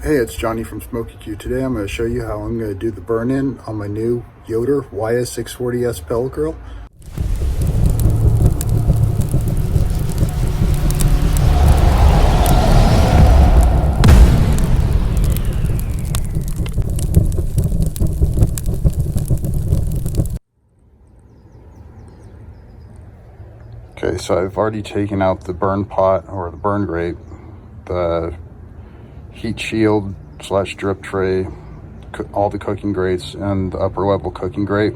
Hey, it's Johnny from Smoky Q. Today I'm going to show you how I'm going to do the burn-in on my new Yoder YS640S pellet grill. Okay, so I've already taken out the burn pot or the burn grate, the heat shield / drip tray, all the cooking grates, and the upper level cooking grate.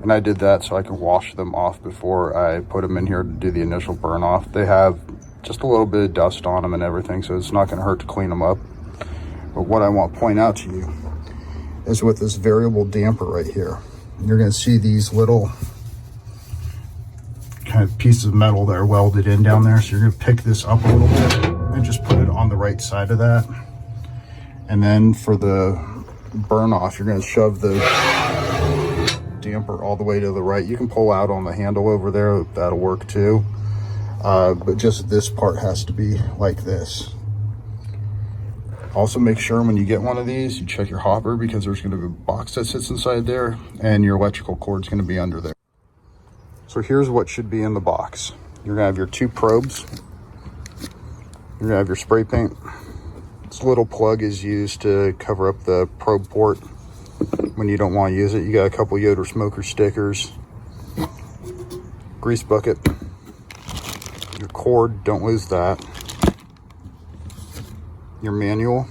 And I did that so I could wash them off before I put them in here to do the initial burn off. They have just a little bit of dust on them and everything, so it's not going to hurt to clean them up. But what I want to point out to you is with this variable damper right here, you're going to see these little kind of pieces of metal that are welded in down there. So you're going to pick this up a little bit and just put it on the right side of that. And then for the burn off, you're going to shove the damper all the way to the right. You can pull out on the handle over there, that'll work too. But just this part has to be like this. Also make sure when you get one of these, you check your hopper, because there's going to be a box that sits inside there and your electrical cord's going to be under there. So here's what should be in the box. You're gonna have your 2 probes. You're gonna have your spray paint. This little plug is used to cover up the probe port when you don't want to use it. You got a couple Yoder smoker stickers, grease bucket, your cord, don't lose that, your manual,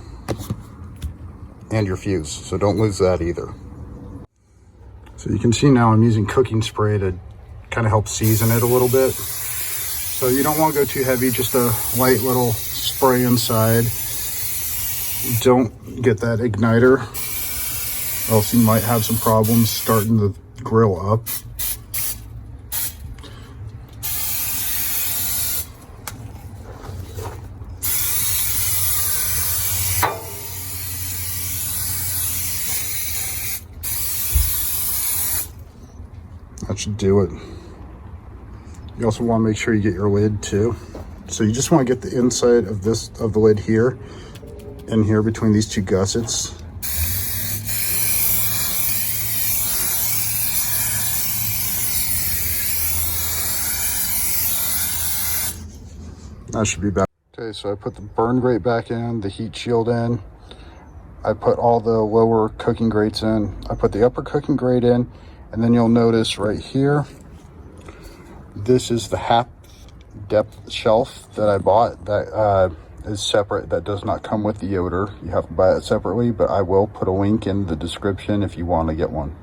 and your fuse, so don't lose that either. So you can see now I'm using cooking spray to kind of help season it a little bit. So you don't want to go too heavy, just a light little spray inside. Don't get that igniter, or else you might have some problems starting the grill up. That should do it. You also want to make sure you get your lid too. So you just want to get the inside of the lid here and here between these 2 gussets. That should be back. Okay, so I put the burn grate back in, the heat shield in. I put all the lower cooking grates in. I put the upper cooking grate in, and then you'll notice right here, this is the half depth shelf that I bought that is separate, that does not come with the Yoder. You have to buy it separately, but I will put a link in the description if you want to get one.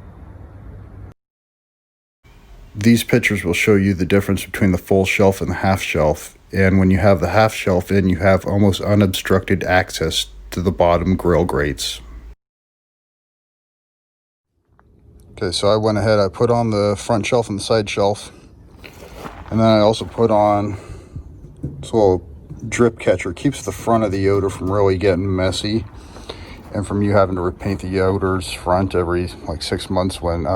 These pictures will show you the difference between the full shelf and the half shelf. And when you have the half shelf in, you have almost unobstructed access to the bottom grill grates. Okay, so I went ahead, I put on the front shelf and the side shelf. And then I also put on this little drip catcher. Keeps the front of the Yoder from really getting messy and from you having to repaint the Yoder's front every like 6 months when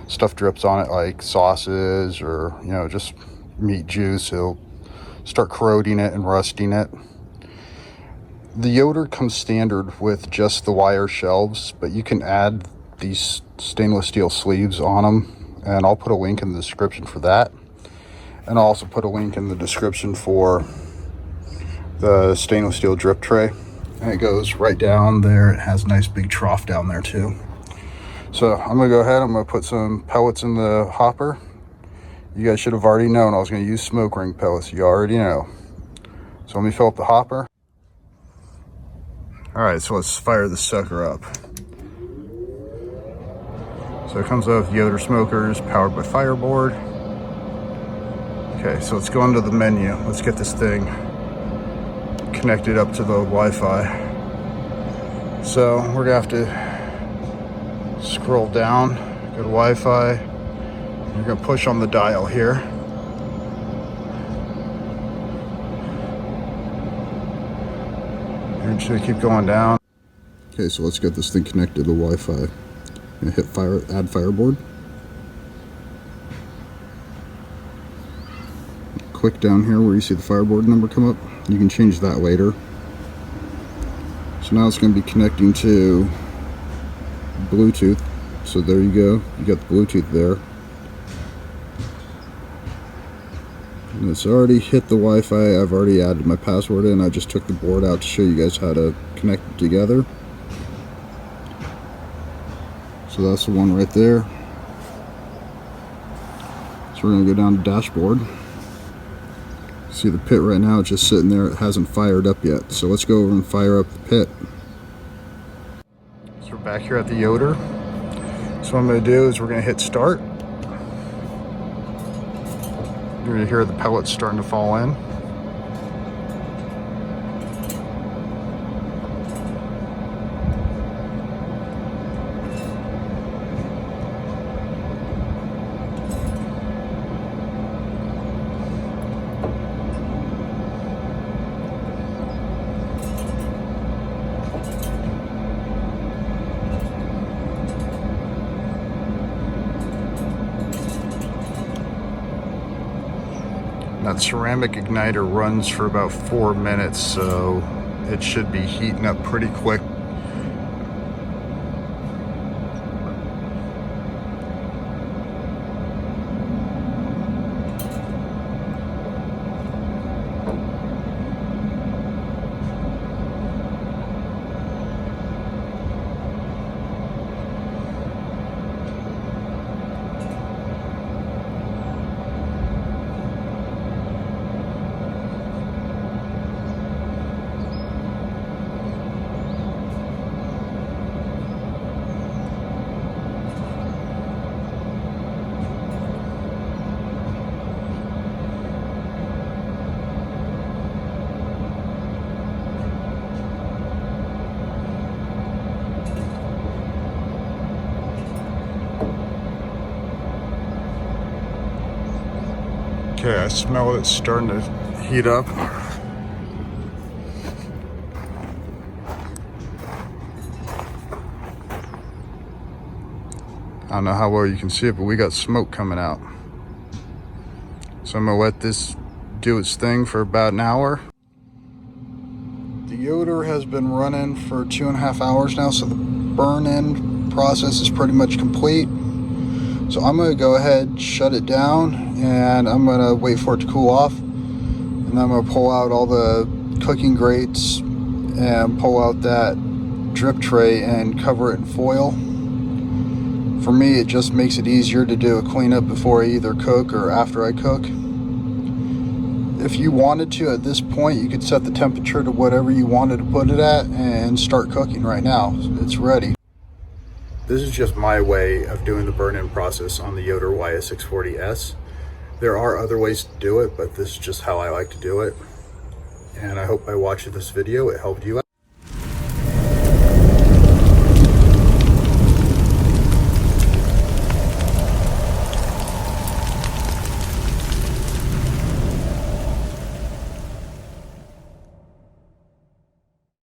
stuff drips on it, like sauces or, you know, just meat juice. It'll start corroding it and rusting it. The Yoder comes standard with just the wire shelves, but you can add these stainless steel sleeves on them, and I'll put a link in the description for that. And I'll also put a link in the description for the stainless steel drip tray. And it goes right down there. It has a nice big trough down there too. So I'm gonna go ahead, I'm gonna put some pellets in the hopper. You guys should have already known I was gonna use smoke ring pellets. You already know. So let me fill up the hopper. All right, so let's fire this sucker up. So it comes with Yoder smokers, powered by Fireboard. Okay, so let's go into the menu. Let's get this thing connected up to the Wi-Fi. So we're gonna have to scroll down, go to Wi-Fi. You're gonna push on the dial here. You're just gonna keep going down. Okay, so let's get this thing connected to Wi-Fi. Gonna hit add Fireboard. Click down here where you see the Fireboard number come up. You can change that later. So now it's going to be connecting to Bluetooth. So there you go, you got the Bluetooth there. And it's already hit the Wi-Fi. I've already added my password in. I just took the board out to show you guys how to connect it together. So that's the one right there. So we're going to go down to dashboard. See the pit right now, it's just sitting there. It hasn't fired up yet. So let's go over and fire up the pit. So we're back here at the Yoder. So what I'm going to do is we're going to hit start. You're going to hear the pellets starting to fall in. That ceramic igniter runs for about 4 minutes, so it should be heating up pretty quick. Okay, I smell it starting to heat up. I don't know how well you can see it, but we got smoke coming out. So I'm gonna let this do its thing for about an hour. The Yoder has been running for 2.5 hours now, so the burn-in process is pretty much complete. So I'm gonna go ahead, shut it down, and I'm gonna wait for it to cool off. And I'm gonna pull out all the cooking grates and pull out that drip tray and cover it in foil. For me, it just makes it easier to do a cleanup before I either cook or after I cook. If you wanted to, at this point, you could set the temperature to whatever you wanted to put it at and start cooking right now. It's ready. This is just my way of doing the burn-in process on the Yoder YS640S. There are other ways to do it, but this is just how I like to do it. And I hope by watching this video, it helped you out.